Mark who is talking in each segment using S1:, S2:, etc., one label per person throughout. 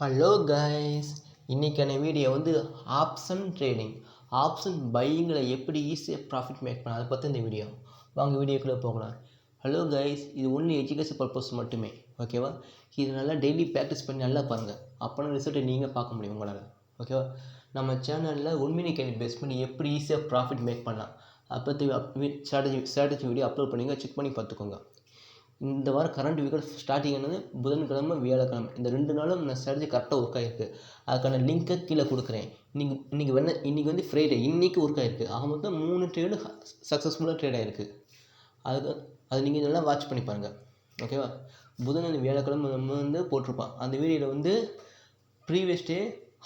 S1: Hello guys, இன்றைக்கான video வந்து option trading, option பையிங்கில் எப்படி ஈஸியாக ப்ராஃபிட் மேக் பண்ண அதை பற்றி இந்த வீடியோ. வாங்க வீடியோக்குள்ளே போகலாம். ஹலோ கைஸ், இது ஒன்லி எஜுகேஷன் பர்பஸ் மட்டுமே, ஓகேவா? இது நல்லா டெய்லி ப்ராக்டிஸ் பண்ணி நல்லா பாருங்கள், அப்போனா ரிசல்ட்டை நீங்கள் பார்க்க முடியும் உங்களால், ஓகேவா? நம்ம சேனலில் 1 மினிட் கேண்டில் பேஸ் பண்ணி எப்படி ஈஸியாக ப்ராஃபிட் மேக் பண்ணலாம் அதை பற்றி ஸ்ட்ராட்டஜி வீடியோ அப்லோட் பண்ணிங்க, செக் பண்ணி பார்த்துக்கோங்க. இந்த வாரம் கரண்ட் வீக்கோட ஸ்டார்டிங் ஆனது புதன்கிழமை வியாழக்கிழமை, இந்த 2 நாளும் நான் ஸ்ட்ராட்டஜி கரெக்டாக ஒர்க் ஆகிருக்கு. அதுக்கான லிங்க்கை கீழே கொடுக்குறேன். இன்றைக்கி வந்து ஃப்ரைடே, இன்றைக்கி ஒர்க் ஆகிருக்கு. ஆக மொத்தம் 3 ட்ரேடு சக்ஸஸ்ஃபுல்லாக ட்ரேட் ஆகிருக்கு. அது நீங்கள் நல்லா வாட்ச் பண்ணி பாருங்கள், ஓகேவா? புதன் வியாழக்கிழமை நம்ம வந்து போட்டிருப்பான். அந்த வீடியோவில் வந்து previous day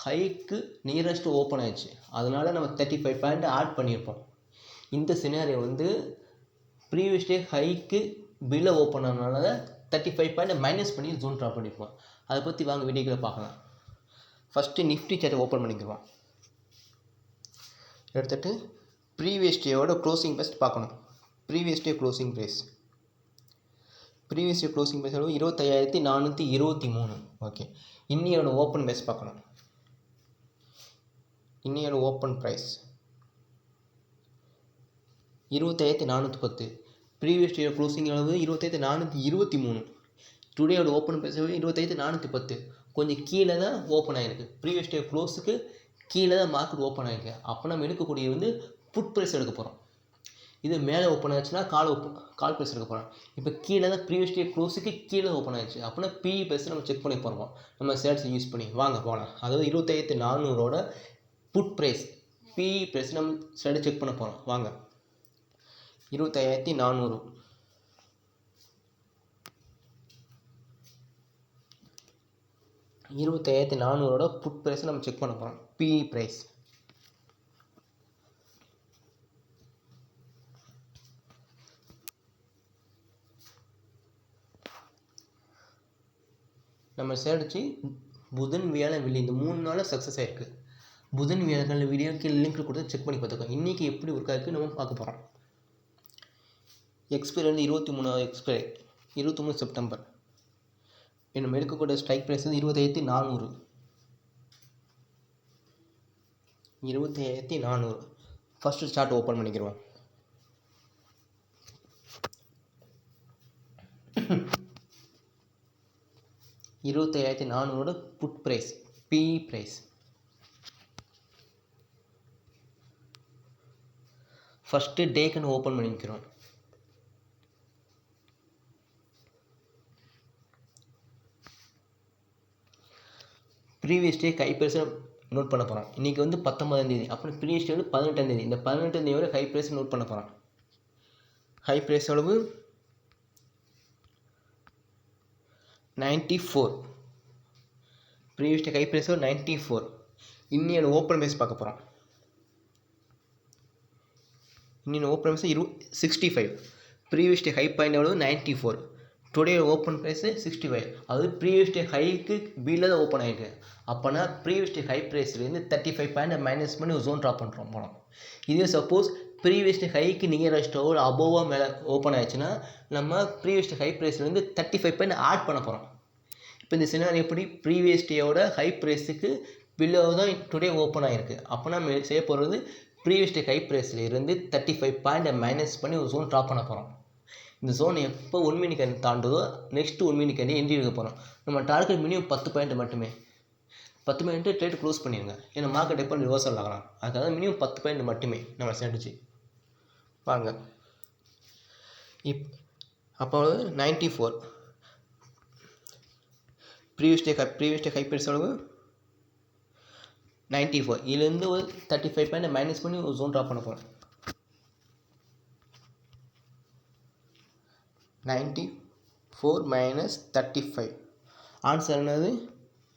S1: haiku nearest open ஆயிடுச்சு, அதனால் நம்ம 35 பாயிண்ட் ஆட் பண்ணியிருப்போம். இந்த சினாரியோ வந்து ப்ரீவியஸ் டே ஹைக்கு பில்லை ஓப்பன் ஆனதுனால 35 பாயிண்ட் மைனஸ் பண்ணி ஜோன் ட்ராப் பண்ணியிருப்போம். அதை பற்றி வாங்க வீடியோக்களை பார்க்கலாம். ஃபஸ்ட்டு நிஃப்டி சார்ட்டை ஓப்பன் பண்ணிக்கிறோம். எடுத்துகிட்டு ப்ரீவியஸ் டேயோட க்ளோசிங் ப்ரைஸ் பார்க்கணும். ப்ரீவியஸ் டே க்ளோசிங் ப்ரைஸ் எவ்வளோ? 25,423. ஓகே, இன்னையோட ஓப்பன் ப்ரைஸ் பார்க்கணும். இன்னையோட open price 25,410. Previous day closing அளவு 25,423. டுடேயோட ஓப்பன் ப்ரைஸ் 25,410. கொஞ்சம் கீழே தான் ஓப்பன் ஆகிருக்கு. ப்ரீவியஸ் டே க்ளோஸுக்கு கீழே தான் மார்க்கெட் ஓப்பன் ஆகிருக்கு. அப்போ நம்ம எடுக்கக்கூடிய வந்து புட் ப்ரைஸ் எடுக்க போகிறோம். இது மேலே ஓப்பன் ஆச்சுன்னா கால் ப்ரைஸ் எடுக்க போகிறோம். இப்போ கீழே தான் ப்ரீவியஸ் டே க்ளோஸுக்கு கீழே ஓப்பன் ஆகிடுச்சு. அப்படின்னா பிஇ ப்ரைஸ் நம்ம செக் பண்ணி போகிறோம், நம்ம சேல்ஸ் யூஸ் பண்ணி. வாங்க போகலாம். அதாவது 25,400ஓட புட் ப்ரைஸ் பிஇ ப்ரைஸ் நம்ம சேல்ஸ் செக் பண்ண போகிறோம். வாங்க. 25,400 25,400ஓட புட் ப்ரைஸ் நம்ம செக் பண்ண போகிறோம். பிஇ ப்ரைஸ் நம்ம சேர்ச்சு புதன் வியாழன் வெள்ளி இந்த 3 நாளில் சக்ஸஸ் ஆகிருக்கு. புதன் வியாழன் வீடியோக்கு லிங்க் கொடுத்து செக் பண்ணி பார்த்துக்கோங்க. இன்றைக்கி எப்படி ஒர்க் ஆகிருக்கு நம்ம பார்க்க போகிறோம். எக்ஸ்பைரி வந்து 23 எக்ஸ்பைரி 23 செப்டம்பர். நம்ம எடுக்கக்கூடிய ஸ்ட்ரைக் ப்ரைஸ் வந்து 25,400. 25,400 ஃபஸ்ட்டு சார்ட் ஓப்பன் பண்ணிக்கிறோம். $25,400 put price PE price. First டேக்குன்னு ஓப்பன் பண்ணிக்கிறோம். ப்ரீவியஸ் டே ஹை ப்ரைஸை நோட் பண்ண போகிறோம். இன்றைக்கி வந்து 19ஆம் தேதி, அப்புறம் ப்ரீவியஸ் டே வந்து 18ஆம் தேதி. இந்த 18ஆம் தேதியோட ஹை ப்ரைஸை நோட் பண்ண போகிறோம். ஹை ப்ரைஸ் அளவு 94. Previous day high price 94. இன்னையோட ஓப்பன் ப்ரைஸ் பார்க்க போகிறோம். இன்னொன்று open price 65. Previous day high point எவ்வளோ? 94. Today open price 65. அதாவது ப்ரீவியஸ் டே ஹைக்கு பில்ல தான் ஓப்பன் ஆகிருக்கு. அப்போனா ப்ரீவியஸ் டே ஹை ப்ரைஸ்லேருந்து 35 பாயிண்ட் மைனஸ் பண்ணி ஒரு ஜோன் ட்ராப் பண்ணுறோம் போனோம். இதே சப்போஸ் ப்ரீவியஸ் டே ஹைக்கு நியரஸ்ட்டோ அபோவாக மேலே ஓப்பன் ஆயிடுச்சுன்னா நம்ம ப்ரீவியஸ் டே ஹை ப்ரைஸ்லேருந்து 35 பாயிண்ட் ஆட் பண்ண போகிறோம். இப்போ இந்த சினாரியோ எப்படி? ப்ரீவியஸ் டேயோட ஹை ப்ரைஸுக்கு பில்லோ தான் டுடே ஓப்பன் ஆகிருக்கு. அப்போ நம்ம செய்ய போகிறது ப்ரீவியஸ் டே ஹை ப்ரைஸில் இருந்து 35 பாயிண்ட் மைனஸ் பண்ணி ஒரு ஜோன் ட்ராப் பண்ண போகிறோம். இந்த ஜோன் எப்போ 1 மினிட் கேண்டில் தாண்டுதோ நெக்ஸ்ட்டு 1 மினிட் கேண்டில் என்ட்ரி எடுக்க போகிறோம். நம்ம டார்கெட் மினிமம் 10 பாயிண்ட் மட்டுமே. 10 பாயிண்ட்டு ட்ரேட் க்ளோஸ் பண்ணிடுங்க. ஏன்னா மார்க்கெட் எப்போ ரிவர்சல் ஆகலாம். அதுக்காக மினிமம் 10 பாயிண்ட் மட்டுமே நம்ம ஸ்ட்ராட்டஜி. வாங்க. அப்போ 94. ப்ரீவியஸ் டே ஹை ப்ரைஸ் அளவு 94. இதுலேருந்து ஒரு 35 பாயிண்ட் மைனஸ் பண்ணி ஒரு ஜோன் ட்ராப் பண்ண போகிறோம். 94 மைனஸ் 35 ஆன்சர் என்னது?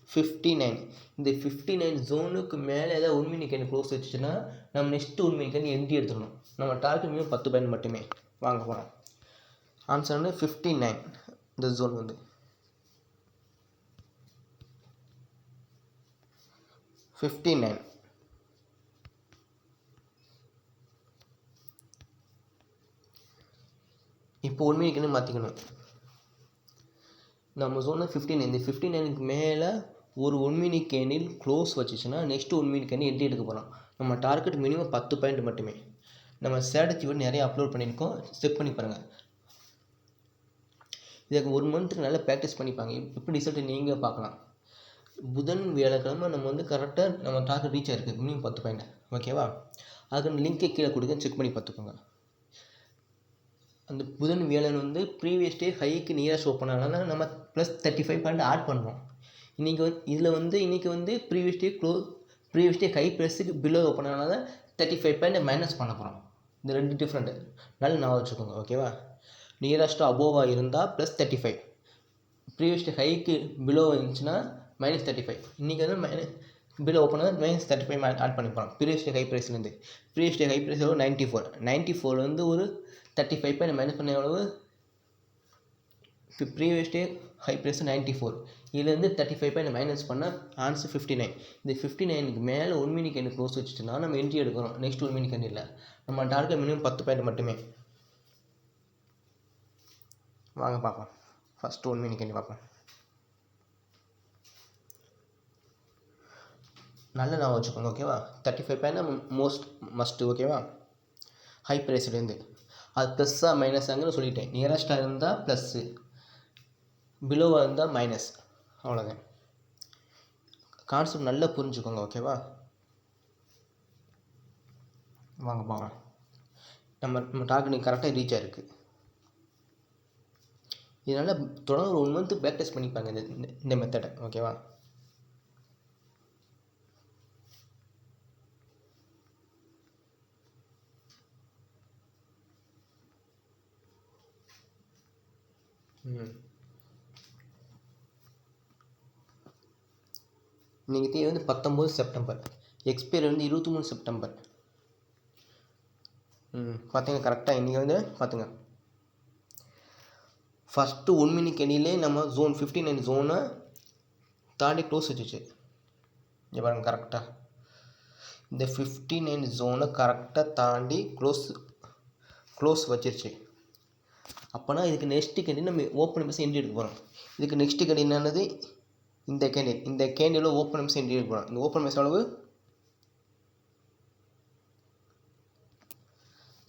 S1: 59. இந்த 59 ஜோனுக்கு மேலே ஏதாவது 1 மினிட் கேண்டில் க்ளோஸ் வச்சுச்சுன்னா நம்ம நெக்ஸ்ட்டு 1 மினிட் கேண்டில் என்ட்ரி எடுத்துக்கணும். நம்ம டார்கெட் மினிமம் 10 பாயிண்ட் மட்டுமே வாங்க போகிறோம். ஆன்சர் வந்து 59. இந்த ஜோன் வந்து 59. இப்போ 1 மினிட்னு மாற்றிக்கணும். நம்ம ஜோனில் 59. இந்த 59க்கு மேலே ஒரு 1 மினிட் கேண்டில் க்ளோஸ் வச்சுச்சுன்னா நெக்ஸ்ட்டு 1 மினிட் கேண்டில் என்ட்ரி எடுக்க போகிறோம். நம்ம டார்கெட் மினிமம் 10 பாயிண்ட் மட்டுமே. நம்ம ஸ்ட்ராட்டஜி வந்து நிறைய அப்லோட் பண்ணியிருக்கோம், செக் பண்ணி பாருங்கள். இதுக்கு 1 மந்த்துக்கு நல்லா ப்ராக்டிஸ் பண்ணிப்பாங்க. எப்படி ரிசல்ட்டு நீங்கள் பார்க்கலாம். புதன் வியாழக்கிழமை நம்ம வந்து கரெக்டாக நம்ம டார்கெட் ரீச் ஆகிருக்கு, மினிமம் 10 பாயிண்ட். ஓகேவா? அதுக்கு லிங்க்கை கீழே கொடுக்க, செக் பண்ணி பார்த்துக்கோங்க. அந்த புதன் வியாழன் வந்து previous day haiku nearest open ஆனால நம்ம ப்ளஸ் 35 பாயிண்ட் ஆட் பண்ணுறோம். இன்றைக்கி வந்து இதில் வந்து இன்றைக்கி வந்து ப்ரீவியஸ் டே ஹை ப்ரைஸுக்கு பிலோ ஓப்பன் ஆனால 35 பாயிண்ட் மைனஸ் பண்ண போகிறோம். இந்த 2 டிஃப்ரெண்ட்டு நல்லா ஞாபகம் வச்சுக்கோங்க. ஓகேவா? நியரஸ்ட்டாக அபோவாக இருந்தால் plus 35, previous day haiku below இருந்துச்சுன்னா -35. இன்றைக்கி வந்து பிலோ ஓப்பன் ஆகுது -35 ஆட் பண்ணி போகிறோம். ப்ரீவியஸ் டே ஹை ப்ரைஸ்லேருந்து ப்ரீவியஸ் டே ஹை ப்ரைஸ் எவ்வளோ 94 வந்து ஒரு 35 பாயிண்ட் மைனஸ் பண்ண எவ்வளவு? ப்ரீவியஸ் டே ஹை ப்ரைஸ் 94, இதுலேருந்து 35 பாயிண்ட் மைனஸ் பண்ணால் ஆன்சர் 59. இந்த 59க்கு மேலே 1 மினிட் கேண்டில் க்ளோஸ் வச்சுட்டுனா நம்ம என்ட்ரி எடுக்கிறோம். நெக்ஸ்ட் 1 மினிட் கேண்டில் நம்ம டார்கெட் மினிமம் 10 பாயிண்ட் மட்டுமே. வாங்க பார்க்கலாம். ஃபஸ்ட்டு 1 மினிட் கேண்டில் பார்ப்போம். நல்ல ஞாபகம் வச்சுக்கோங்க. ஓகேவா? 35 பாயிண்ட் மஸ்ட்டு. ஓகேவா? ஹை ப்ரைஸ்லேருந்து அது ப்ளஸ்ஸாக மைனஸாங்கன்னு சொல்லிட்டேன். நியரஸ்ட்டாக இருந்தால் ப்ளஸ்ஸு, பிலோவாக இருந்தால் மைனஸ். அவ்வளோதான். கான்செப்ட் நல்லா புரிஞ்சுக்கோங்க. ஓகேவா? வாங்க பார்க்கலாம். நம்ம டார்கெட் கரெக்டாக ரீச் ஆகிருக்கு. இதனால் தொடர்ந்து ஒரு 1 மந்த்து ப்ராக்டிஸ் பண்ணிப்பாங்க இந்த மெத்தடை. ஓகேவா? இன்றைக்கி தேதி வந்து 19 செப்டம்பர், எக்ஸ்பைரி வந்து 23 செப்டம்பர். பார்த்திங்க கரெக்டாக இன்றைக்கி வந்து பார்த்துங்க, ஃபஸ்ட்டு 1 மினிட் கேண்டிலே நம்ம ஜோன் 59 ஜோனை தாண்டி க்ளோஸ் வச்சுச்சு. இங்கே பாருங்கள் கரெக்டாக இந்த 59 ஜோனை கரெக்டாக தாண்டி க்ளோஸ் வச்சிருச்சு. அப்போனா இதுக்கு நெக்ஸ்ட்டு கேண்டில் நம்ம ஓப்பன் பேசி என்ட்ரி எடுக்க போகிறோம். இதுக்கு நெக்ஸ்ட்டு கேண்டில் என்னது? இந்த கேண்டில் ஓப்பன் பேசி என்ட்ரி எடுக்க போகிறோம். இந்த ஓப்பன் பேஸ் அளவு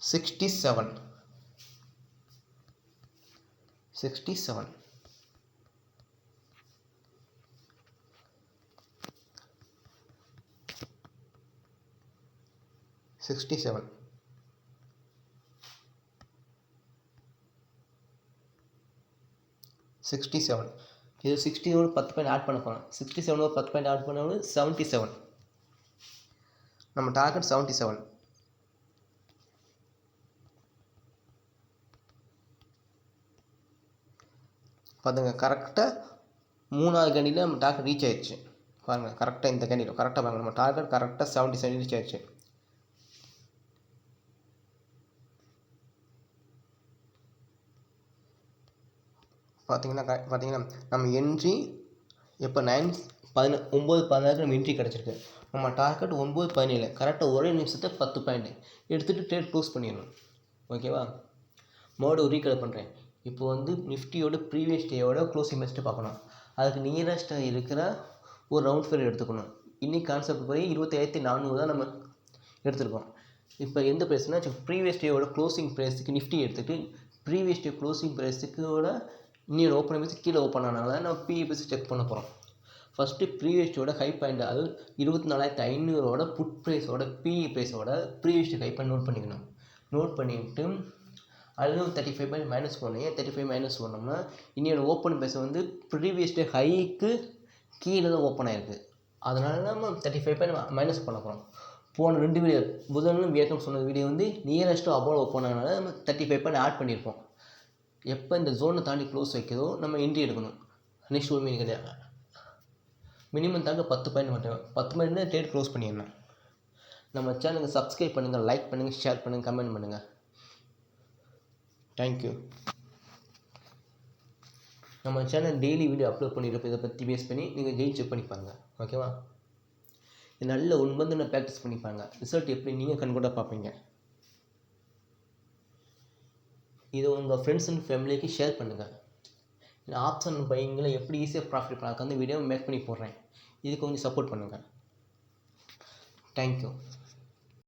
S1: 67. இது 60 10 பாயிண்ட் ஆட் பண்ண போகிறோம். 67 10 பாயிண்ட் ஆட் பண்ண 77. நம்ம டார்கெட் 77. பார்த்துங்க கரெக்டாக 3வது கேண்டில் நம்ம டார்கெட் ரீச் ஆயிடுச்சு. பாருங்கள் கரெக்டாக இந்த கேண்டில் கரெக்டாக பாருங்கள், நம்ம டார்கெட் கரெக்டாக 77 ரீச் ஆயிடுச்சு. பார்த்தீங்கன்னா நம்ம என்ட்ரி எப்போ 9:16 நம்ம என்ட்ரி கிடச்சிருக்கு. நம்ம டார்கெட் 9:17, கரெக்டாக ஒரே நிமிஷத்தை 10 பாயிண்ட் எடுத்துகிட்டு ட்ரேட் க்ளோஸ் பண்ணிடணும். ஓகேவா? மறுபடியும் ரீகால் பண்ணுறேன். இப்போ வந்து நிஃப்டியோட ப்ரீவியஸ் டேயோட க்ளோசிங் பெஸ்ட்டு பார்க்கணும். அதுக்கு நியரஸ்ட்டாக இருக்கிற ஒரு ரவுண்ட் ஃபேர் எடுத்துக்கணும். இன்றைக்கி கான்செப்ட் போய் 27,400 தான் நம்ம எடுத்துருக்கோம். இப்போ எந்த ப்ரைஸ்னா ப்ரீவியஸ் டேயோட க்ளோசிங் ப்ரைஸுக்கு நிஃப்டி எடுத்துகிட்டு ப்ரீவியஸ் டே க்ளோசிங் ப்ரைஸுக்கோட இன்னொரு ஓப்பன் பேசி கீழே ஓப்பன் ஆனால நம்ம பிஇ பேசி செக் பண்ண போகிறோம். ஃபஸ்ட்டு ப்ரீவியஸ் டேயோட ஹை பாயிண்ட், அது 24,500 புட் ப்ரைஸோட பிஇ ப்ரைஸோட previous day high point note பண்ணிக்கணும். நோட் பண்ணிவிட்டு அதில் 35 பாயிண்ட் மைனஸ் பண்ணேன். 35 மைனஸ் பண்ணோம்னா இன்னொரு ஓப்பன் பேஸ் வந்து ப்ரீவியஸ் டே ஹைக்கு கீழே தான் ஓப்பன் ஆகிருக்கு. அதனால நம்ம 35 பாயிண்ட் மைனஸ் பண்ண போகிறோம். போன 2 வீடியோ புதனும் வியக்கம் சொன்ன வீடியோ வந்து நியரஸ்ட்டாக அபோவ் ஓப்பன் ஆனால நம்ம 35 பாயிண்ட் ஆட் பண்ணியிருப்போம். எப்போ இந்த ஜோனை தாண்டி க்ளோஸ் வைக்கிறதோ நம்ம என்ட்ரி எடுக்கணும். நெக்ஸ்ட் 1 மினிட் கிடையாது, மினிமம் தாங்க 10 பாயிண்ட் மட்டும். 10 பாயிண்ட் தான் ட்ரேட் க்ளோஸ் பண்ணிடணும். நம்ம சேனலுக்கு சப்ஸ்கிரைப் பண்ணுங்கள், லைக் பண்ணுங்கள், ஷேர் பண்ணுங்கள், கமெண்ட் பண்ணுங்கள். தேங்க்யூ. நம்ம சேனல் டெய்லி வீடியோ அப்லோட் பண்ணியிருப்போம். இதை பற்றி பேஸ் பண்ணி நீங்கள் டெய்லி செக் பண்ணிப்பாங்க. ஓகேவா? இது நல்ல 1 மந்த் நான் ப்ராக்டிஸ் பண்ணிப்பாங்க. ரிசல்ட் எப்படி நீங்கள் கண்கூட பார்ப்பீங்க. இது உங்கள் ஃப்ரெண்ட்ஸ் அண்ட் ஃபேமிலிக்கு ஷேர் பண்ணுங்கள். ஆப்ஷன் பையிங்கில் எப்படி ஈஸியாக ப்ராஃபிட் பண்ண அதுக்கு வந்து வீடியோ மேக் பண்ணி போடுறேன். இதுக்கு கொஞ்சம் சப்போர்ட் பண்ணுங்கள். தேங்க்யூ.